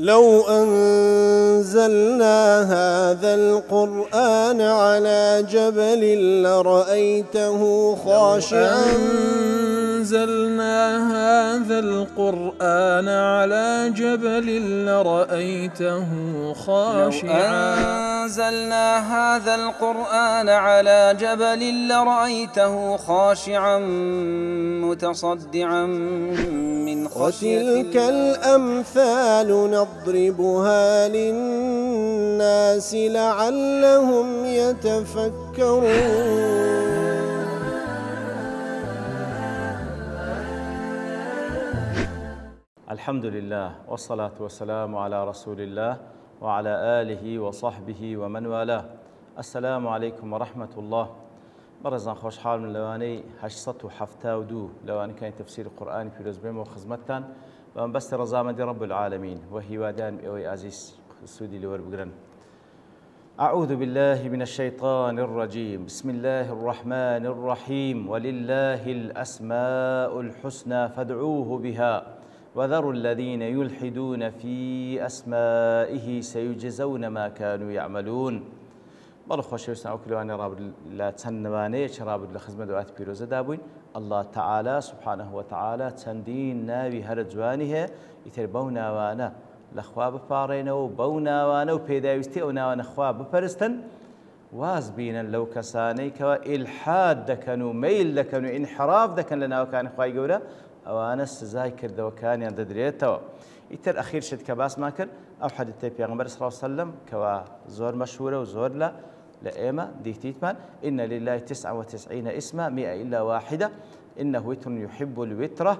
لو أنزلنا هذا القرآن على جبل لرأيته خاشعا أنزلنا هذا القرآن على جبل لرأيته خاشعا لو أنزلنا هذا القرآن على جبل لرأيته خاشعا متصدعا من خشية الله. وتلك الأمثال نضربها للناس لعلهم يتفكرون. الحمد لله والصلاة والسلام على رسول الله وعلى آله وصحبه ومن والاه. السلام عليكم ورحمة الله. برزان خوش حال من لواني 872 لواني كان تفسير القرآن في رزبهم وخزمتان ومن بست رزامة رب العالمين وهي وادان بأوي عزيز السودي لور بقرن. أعوذ بالله من الشيطان الرجيم. بسم الله الرحمن الرحيم. ولله الأسماء الحسنى فادعوه بها وذروا الذين يلحدون في أسمائه سيجزون ما كانوا يعملون. بەڵێ خۆشەویستان ئەو کلوانەی ڕابرد لە چەند نەوانەیەکی ڕابرد لە خزمەت دەوڵاتی پیرۆزەدا بووین. الله تعالى سبحانه وتعالى چەندین ناوی هەرە جوانی هەیە. ئیتر بەو ناوانە لە خوا بپاڕێنەوە و بەو ناوانە و پێداویستی ئەو ناوانە خوا بپەرستن. واز بینن لەو کەسانەی کەوا ئیلحاد دەکەن و مەیل دەکەن و ئینحراف دەکەن لە ناوەکانی خوای گەورە، ئەوانە سزای کردەوەکانیان دەدرێتەوە. ئیتر ئەخیر شت کە باسمان کرد ئەو حەدیثەی پێغەمبەر صلی الله علیه وسلم کەوا زۆر مەشهورە و زۆر لإيما ديكتيتمان إن لله 99 اسما 100 إلا واحدة إنه وتر يحب الوترة.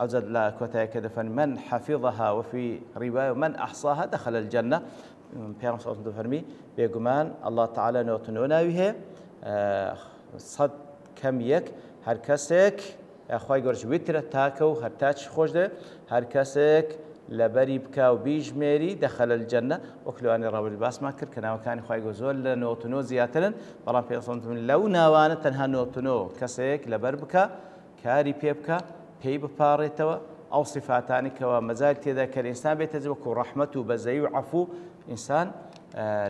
أوجد لا كوتا كذا من حفظها وفي رواية من أحصاها دخل الجنة. بيغمبر صلى الله عليه وسلم بيقمان الله تعالى نوتنونا وهي صد كم يك هر كسك أخوي جورج وتر تاكو هر تاج خوش ده هر كسك لبری بکا و بیژمێری دەخەلە الجەنە وەکلوانی ڕابردی باسمان کرد کە ناوەکانی خوای گەورە زۆر لە 99 زیاترن، بەڵام پێغەمبەر لەو ناوانە تەنها 99 کەسێک لەبەر بکە کاری پێ بکە پێی بپاڕێتەوە ئەو صفاتانی کەوا مەجال تێدا کە ئینسان بێتە وەکو ڕەحمەت و بەزەی و عەفو ئینسان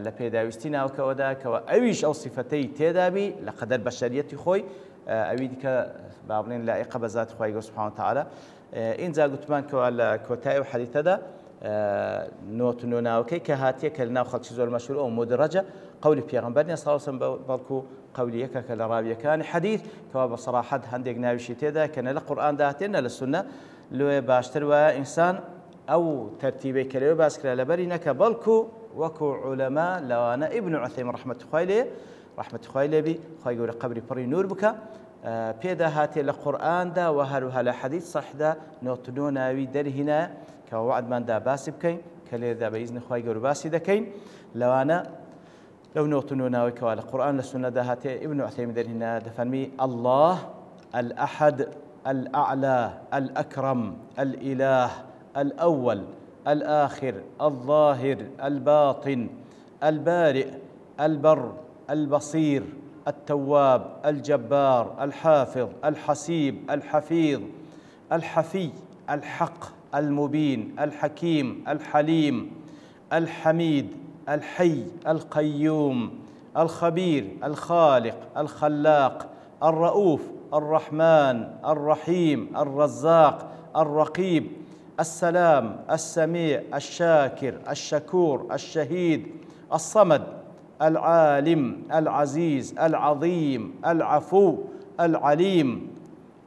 لە پێداویستی ناوکەوەدا کەوە ئەویش ئەو صفەتەی تێدابی لە قەدەر بەشەریەتی خۆی ئەوی دیکە با بڵێن لایقە بە ذاتی خوای گەورە سوبحانه وتعالى. اینجا گوتمان کەوا لە کۆتایی و حەدیثەدا 99 ناوەکەی کە هاتیە کە لە ناو خەڵکی زۆر مەشهور ئەو مودرەجە قەولی پێغەمبەر صلی الله علیه و سلم بەڵکو قەولی یەکە لە ڕاویەکانی حەدیث کەوا بە سەراحەت هەندێک ناویشی تێدا کە نە لە قورئاندا هاتێ نە لە سونە. لێ باشتر وایە ئینسان ئەو تەرتیبەی کە لەوێ باس کرا لەبەری نەکە بەڵکو وەکو عولەما لەوانە ئیبن عوثەیمین ڕەحمەتی خوای لێبی خوای گەورە قەبری پڕی نور بکە پێدا هاتێ لە قورئاندا و هەروها لە حەدیث صحیحدا 99 ناوی دەرهێنا کە وعدماندا باسی بکەین کە لێرەدا بە ئیزنی خوای گەورە باسی دەکەین. لەوانە لەو 99 ناوی کەوا لە قورئان لە سونەدا هاتێ ئیبن عوثەیمین دەرهێنا دەفەرمی الله الأحد الأعلى الأكرم الإله الأول الآخر الظاهر الباطن البارئ البر البصير التواب الجبار الحافظ الحسيب الحفيظ الحفي الحق المبين الحكيم الحليم الحميد الحي القيوم الخبير الخالق الخلاق الرؤوف الرحمن الرحيم الرزاق الرقيب السلام السميع الشاكر الشكور الشهيد الصمد العالم العزيز العظيم العفو العليم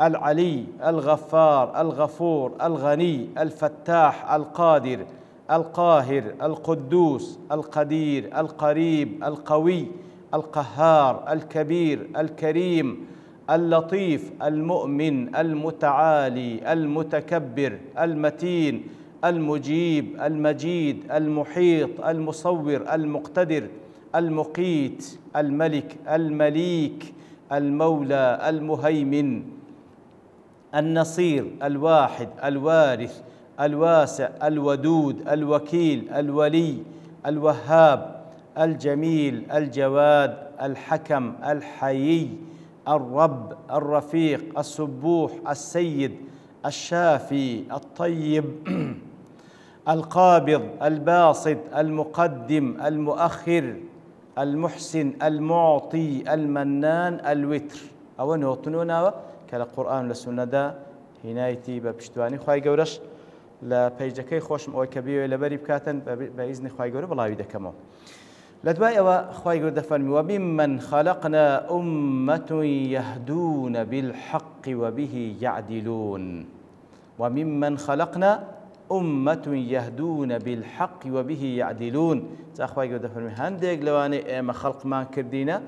العلي الغفار الغفور الغني الفتاح القادر القاهر القدوس القدير القريب القوي القهار الكبير الكريم اللطيف المؤمن المتعالي المتكبر المتين المجيب المجيد المحيط المصور المقتدر المقيت الملك المليك المولى المهيمن النصير الواحد الوارث الواسع الودود الوكيل الولي الوهاب الجميل الجواد الحكم الحيي الرب الرفيق السبوح السيد الشافي الطيب القابض الباسط المقدم المؤخر المحسن المعطي المنان الوتر أو نوتنونا كلا قرآن للسنة دا هنايتي ببشتواني خواهي قورش لا بيجكي خوشم أو كبير لبري بكاتن بإذن خواهي قورش بلا يدكمو لدواء وخواهي قورش فرمي وممن خلقنا أمة يهدون بالحق وبه يعدلون وممن خلقنا أمة يهدون بالحق وبه يعدلون أخوي قد فرمي هندق لواني إما خلق ما كردينا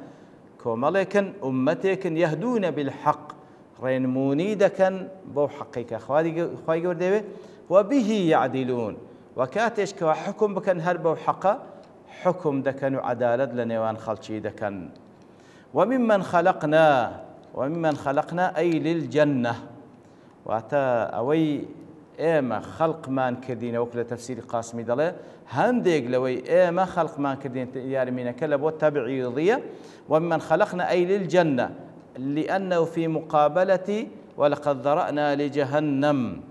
كومالكن أمتكن يهدون بالحق رينموني دكن بو حقيقة أخوي قد وبه يعدلون وكاتش كوا حكم بكن هربو حقا حكم دكن وعدالة لنيوان خلشي دكن وممن خلقنا أي للجنة واتا أوي إما خلق مان كردين وكل تفسير قاسمي دله هندق لوي إما خلق مان كردين يارمين كلب والتبعيضية ومن خلقنا أي للجنة لأنه في مقابلة ولقد ذرأنا لجهنم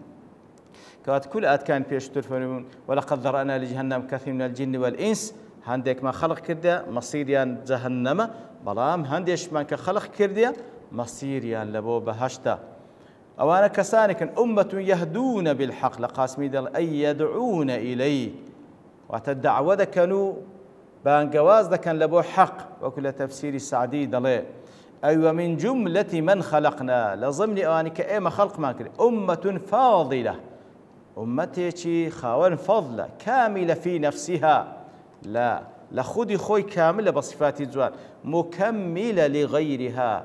كوات كل آت كان بيشتر فرمون ولقد ذرأنا لجهنم كثير من الجن والإنس هندق ما خلق كرديا مصيريان جهنم بلام هندش ما كخلق كرديا مصيريان لبو بهشتا أوانا كسانك أمة يهدون بالحق لقاسمي دل أي يدعون إليه وتدعوة كانوا بان جواز كان لبو حق وكل تفسير السعدي دل أي ومن جملة من خلقنا لضمن أوانك إما خلق ما كري أمة فاضلة أمتي خاون فضلة كاملة في نفسها لا لخذي خوي كاملة بصفات الزوال مكملة لغيرها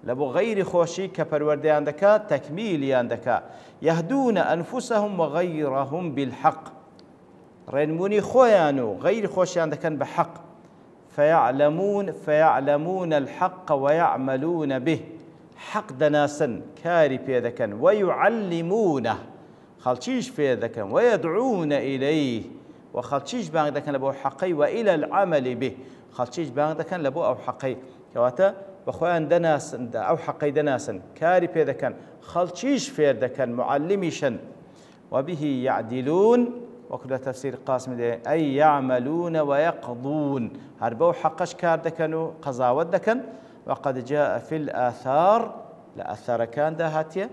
لبو غير خوشي كبروردي عندك تكميلي عندك يهدون أنفسهم وغيرهم بالحق رنموني خويانو غير خوشي عندك بحق فيعلمون الحق ويعملون به حق دناسا كاري بيدكن ويعلمونه خلشيش بيدكن ويدعون إليه وخلشيش باندكن لبو حقي وإلى العمل به خلشيش باندكن لبو أو حقي كواتا بخوان دناس أو حقي دناسا كاري بيدكن خلشيش فيردكن معلميشن وبه يعدلون وكل تفسير قاسم دي أي يعملون ويقضون هربو حقش كاردكن قضاودكن وقد جاء في الآثار لأثر كان دهاتية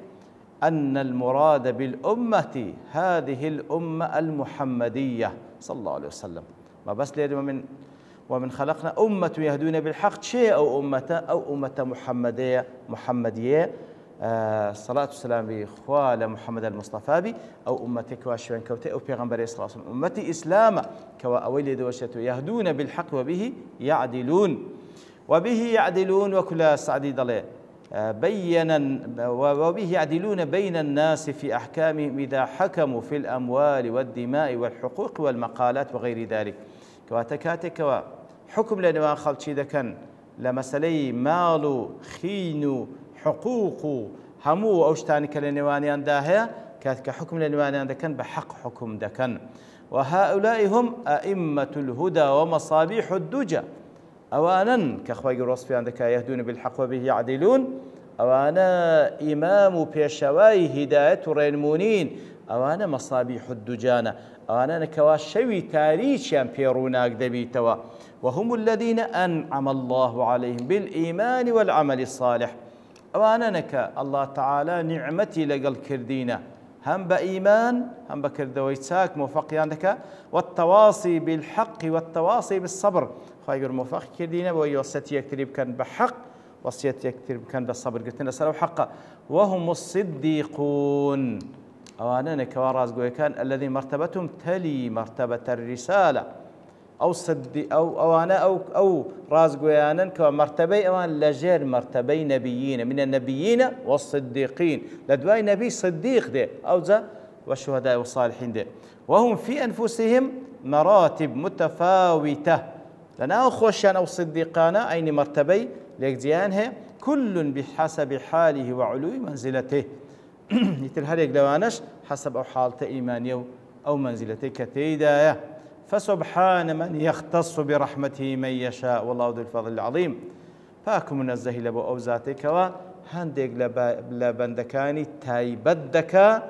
أن المراد بالأمة هذه الأمة المحمدية صلى الله عليه وسلم ما بس ليه ومن خلقنا أمة يهدون بالحق شيء أو أمة محمدية صلاة والسلام بإخوال محمد المصطفى بي أو أمتك واشوان كوتي أو بيغمبر صلى الله عليه وسلم أمتي إسلام كوا أولي دوشته يهدون بالحق وبه يعدلون وكل سعدي ضلي وبه يعدلون بين الناس في أحكامهم إذا حكموا في الأموال والدماء والحقوق والمقالات وغير ذلك كوا تكاتك حكم لنوان خلشي دكن لمسلي مال خين حقوق همو أوشتاني كالنوانيان داهية كاتك حكم لنوانيان دكن بحق حكم دكن وهؤلاء هم أئمة الهدى ومصابيح الدجى أوانا كأخوي الوصفي عندك يهدون بالحق وبه يعدلون أوانا إمام بيشواي هداية رينمونين أوانا مصابيح الدجانة أوانا كواشوي تاريخيان بيروناك دبيتوا وهم الذين أنعم الله عليهم بالإيمان والعمل الصالح أوانا نك الله تعالى نعمتي لقل كردينا هم بإيمان هم بكردويتاك موفق عندك والتواصي بالحق والتواصي بالصبر خير موفق كردينا ويوصيتي يكترب كان بحق وصيتي يكترب كان بالصبر قلت لنا سلو حقا وهم الصديقون أوانا نك وراز كان الذي مرتبتهم تلي مرتبة الرسالة أو صدي أو راز قويانا كمرتبي أوان لجير مرتبي نبيين من النبيين والصديقين لدواي نبي صديق ده أو ذا والشهداء والصالحين ده وهم في أنفسهم مراتب متفاوتة لنا أخوشان أو صديقانا أين مرتبي ليكزيانها كل بحسب حاله وعلو منزلته يتل هريك دوانش حسب أو حالته إيمانية أو منزلته كتيدايا فسبحان من يختص برحمته من يشاء والله ذو الفضل العظيم فاكم منزه لبو أوزاتك وهندق لبندكاني تايبدك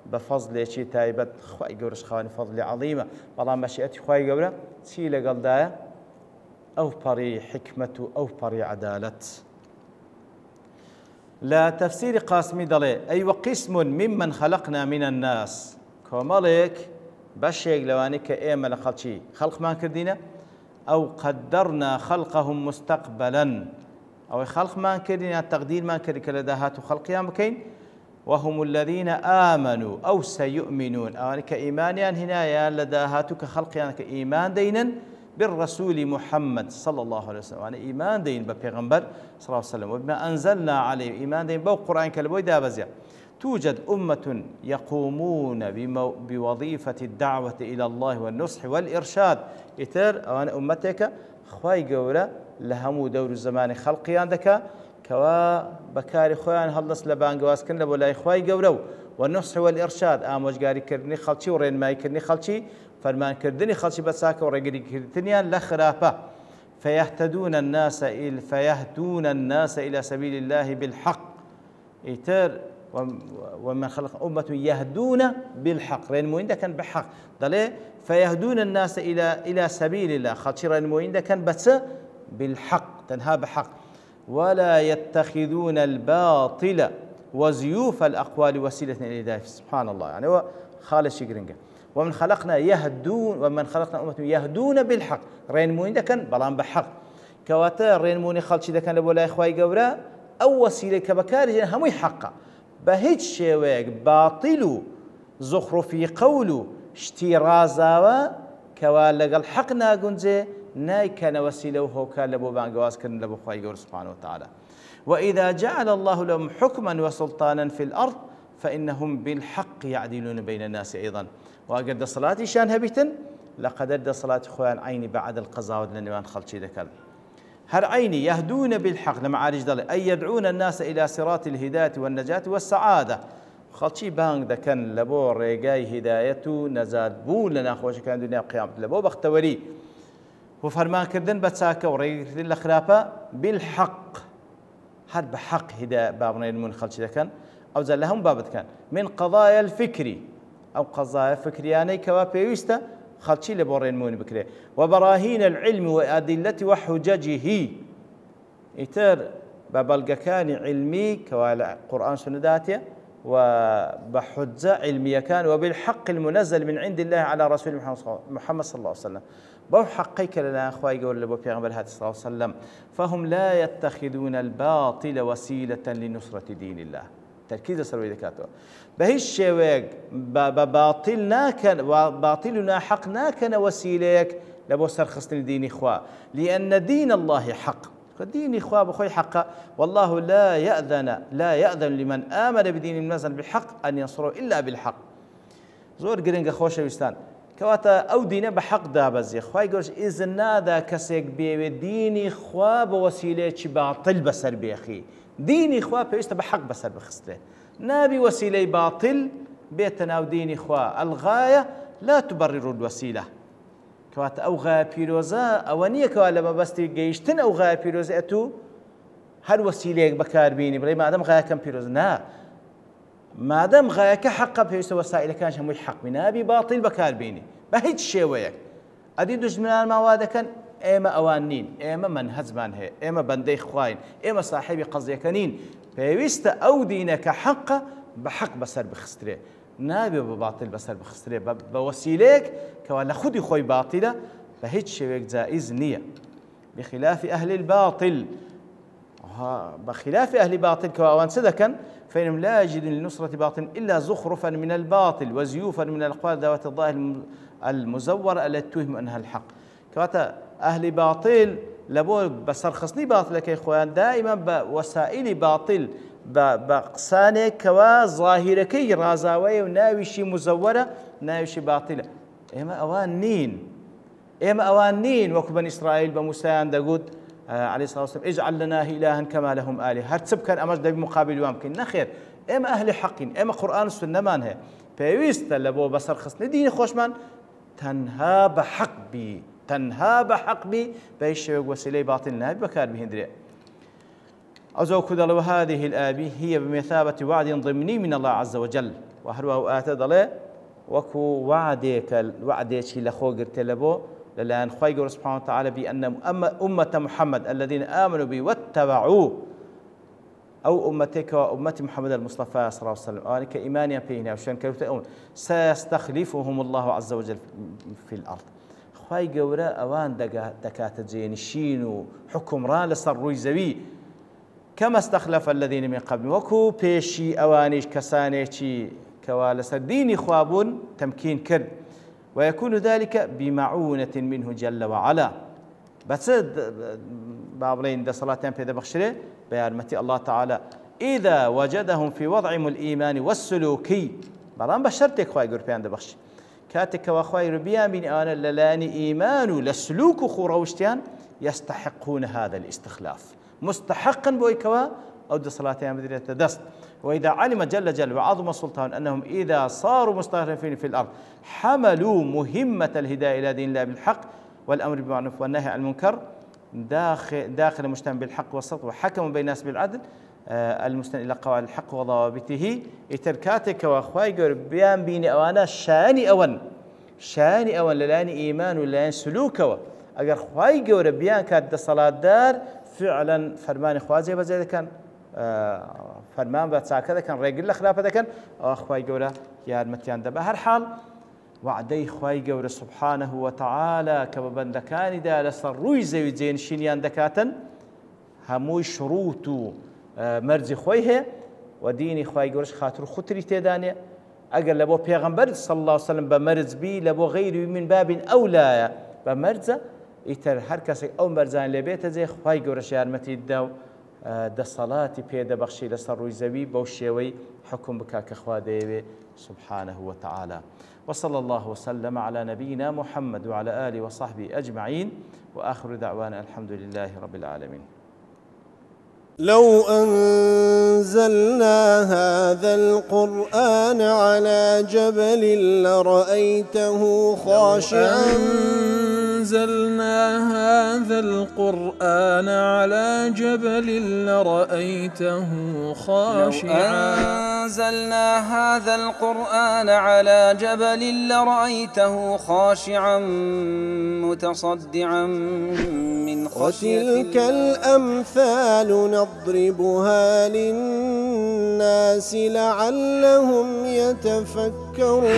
بفضل شي تايبت خوي جورش خواني فضل عظيمة والله مشيئتي خوي جورة سي لقل دايا أو بري حكمة أو بري عدالة لا تفسير قاسمي دلي أي وقسم ممن خلقنا من الناس كومالك بشيك لوانك إيما لخلشي خلق ما كردينا أو قدرنا خلقهم مستقبلا أو خلق ما كردينا تقدير ما كردي كلداهات خلقيا مكين وهم الذين آمنوا أو سيؤمنون أو أنك إيمانيان هنا يا لداهاتك خلقيا كإيمان دينا بالرسول محمد صلى الله عليه وسلم يعني إيمان دين ببيغمبر صلى الله عليه وسلم وبما أنزلنا عليه إيمان دين بو قرآن كالبوي دابزيا توجد أمة يقومون بوظيفة الدعوة إلى الله والنصح والإرشاد إتر أو أنا أمتك خواي قولة لهمو دور الزمان خلقي عندك كوا بكاري خوان هلص لبان قواس كن لبولاي خواي قولة والنصح والإرشاد آموش قاري كرني خلشي ورين ماي كرني خلشي فرمان كردني خلشي بساك ورقري كردنيان لخرافة فيهدون الناس إلى سبيل الله بالحق إتر ومن خلق أمة يهدون بالحق رين موين ده كان بحق ضلي فيهدون الناس إلى سبيل الله خلشي رين موين ده كان بس بالحق تنها بحق ولا يتخذون الباطل وزيوف الأقوال وسيلة إلى ذلك سبحان الله يعني هو خالص شجرنجا ومن خلقنا أمة يهدون بالحق رين موين ده كان بلان بحق كواتا رين موني خلشي ده كان لبولا إخواي قورا أو وسيلة كبكاري هموي حقا بهيج شويك باطلو زخرفي قولو اشترازاوا كوالا قال حقنا قنزي ناي كان وسيلة وهو كان لبو بانقواز كان لبو إخواي قورا سبحانه وتعالى وإذا جعل الله لهم حكما وسلطانا في الأرض فإنهم بالحق يعدلون بين الناس أيضا وقد صلاتي شان هبيتن لقد أدى صلاة خوان عيني بعد القضاء لنوان خلشي ذكر هر عيني يهدون بالحق لما عارج ضل أي يدعون الناس إلى صراط الهداية والنجاة والسعادة خلشي بانك ده كان لبو ريقاي هدايته نزاد بول لنا خوش كان دنيا قيامة لبو بختوري وفرمان كردن بتساكا وريقاي الأخرافة بالحق هر بحق هداية بابنا يلمون خلشي ده كان أو زل لهم بابت كان من قضايا الفكري أو قضايا فكرياني كوا بيوستا خلشي لبورين مون بكري وبراهين العلم وأدلته وحججه إتر ببلغ كان علمي كوا قرآن سنداتيا وبحجة علمية كان وبالحق المنزل من عند الله على رسول محمد صلى الله عليه وسلم بو حقيك لنا أخوائي يقول لبو بيغمبر هاتي صلى الله عليه وسلم فهم لا يتخذون الباطل وسيلة لنصرة دين الله تركيز سروي ذكاته بهيش شويك بباطلنا كان وباطلنا حقنا كان وسيلك لبو سرخصن دين إخوة لأن دين الله حق دين إخوة بخوي حق والله لا يأذن لمن آمن بدين المنزل بالحق أن ينصره إلا بالحق زور قرنق خوش ويستان كواتا أو دين بحق دابز إخوة يقولش إذن هذا كسيك دين إخوة بوسيلة باطل بسر بيخي دين إخوة بيست بحق بسر بخسته نابي وسيلة باطل بيتنا ودين إخوة الغاية لا تبرر الوسيلة كوات أو غاية بيروزا أوانية كوالا ما بستي جيشتن أو غاية بيروزا أتو هل وسيلة بكار بيني بلي ما دام غاية كم بيروزا نا ما دام غاية كحق بيست وسائل كانش هم الحق من نابي باطل بكار بيني بهيج شيء وياك أديدوش من المواد كان إما أوانين إما منهز من هي إما بندي خواين إما صاحبي قضية كنين فيست أو دينك حق بحق بسر بخستري نابي بباطل بسر بخستري بوسيلك كوالا خدي خوي باطلة فهيج شويك جائز نية بخلاف أهل الباطل بخلاف أهل الباطل كواوان سدكا فإنهم لا يجدون لنصرة باطل إلا زخرفا من الباطل وزيوفا من الأقوال ذوات الظاهر المزورة التي توهم أنها الحق كواتا أهل باطل لبو بسرخصني باطل كي إخوان دائما بوسائل باطل بقسانة كوا ظاهرة كي رازاوية وناويشي مزورة ناويشي باطلة إما أوان نين وكو بني إسرائيل بموسى عند عليه الصلاة والسلام اجعل لنا إلها كما لهم آلهة هرتسب كان أمر ده بمقابل وامكن نخير إما أهل حقين إما قرآن السنة مانها فيويست لبو بسرخصني ديني خوشمان تنها بحق بي بيش وسيلة باطل نهاية بكار بهندري أو زو كدل وهذه الآية هي بمثابة وعد ضمني من الله عز وجل وهروه آتد له وكو وعدك لخو قرت لبو لأن خوي سبحانه وتعالى بأن أمة محمد الذين آمنوا به واتبعوه أو أمتك وأمة محمد المصطفى صلى الله عليه وسلم أنا كإيمانيا فينا وشان كيف سيستخلفهم الله عز وجل في الأرض خوي قورا أوان دكات جينشين وحكم ران لسر رويزوي كما استخلف الذين من قبل وكو بيشي أوانيش كسانيشي كوالس ديني خوابون تمكين كرد ويكون ذلك بمعونة منه جل وعلا بس بابلين ده صلاة في ده بخشره بيارمتي الله تعالى إذا وجدهم في وضعهم الإيمان والسلوكي برام بشرتك خواهي قربيان ده بخش كاتك وخواهي ربيان بين آنا للاني إيمان لسلوك خوروشتيان يستحقون هذا الاستخلاف مستحقا بويكوا أو ده صلاة مدينة دست وإذا علم جل وعظم سلطان أنهم إذا صاروا مستخلفين في الأرض حملوا مهمة الهداية إلى دين الله بالحق والأمر بالمعروف والنهي عن المنكر داخل المجتمع بالحق والصدق وحكموا بين الناس بالعدل المستند إلى قواعد الحق وضوابطه إتركاتك وأخواي بيان بيني أوانا شاني أوان للاني إيمان وللاني سلوكه أجر خواي جور بيان كاد صلاة دار فعلا فرمان خوازي بزيد كان فرمان بتساكده كان رجل الخلافة كان أخواي جورا يا المتيان دبا هر حال وعدي خواي جورا سبحانه وتعالى كببن دكان دا لسروي زي زين شينيان دكاتن هموي شروط مرزي خويه وديني خواي جورش خاطر خطري تدانية أجر لبو بيغمبر صلى الله عليه وسلم بمرز بي لبو غيره من باب أولى بمرزة يتر هر کسی او مرزان لبیت زی خواهی گورش یارمتی داو ده صلاتی پیدا بخشی لسر روی زوی بوشیوی حکم بکاک خواده سبحانه وتعالى وصلى الله وسلم على نبينا محمد وعلى آله وصحبه أجمعين وآخر دعوانا الحمد لله رب العالمين. لو أنزلنا هذا القرآن على جبل لرأيته خاشعا أنزلنا هذا القرآن على جبل لرأيته خاشعا أنزلنا هذا القرآن على جبل لرأيته خاشعا متصدعا من خشية وتلك الأمثال نضربها للناس لعلهم يتفكرون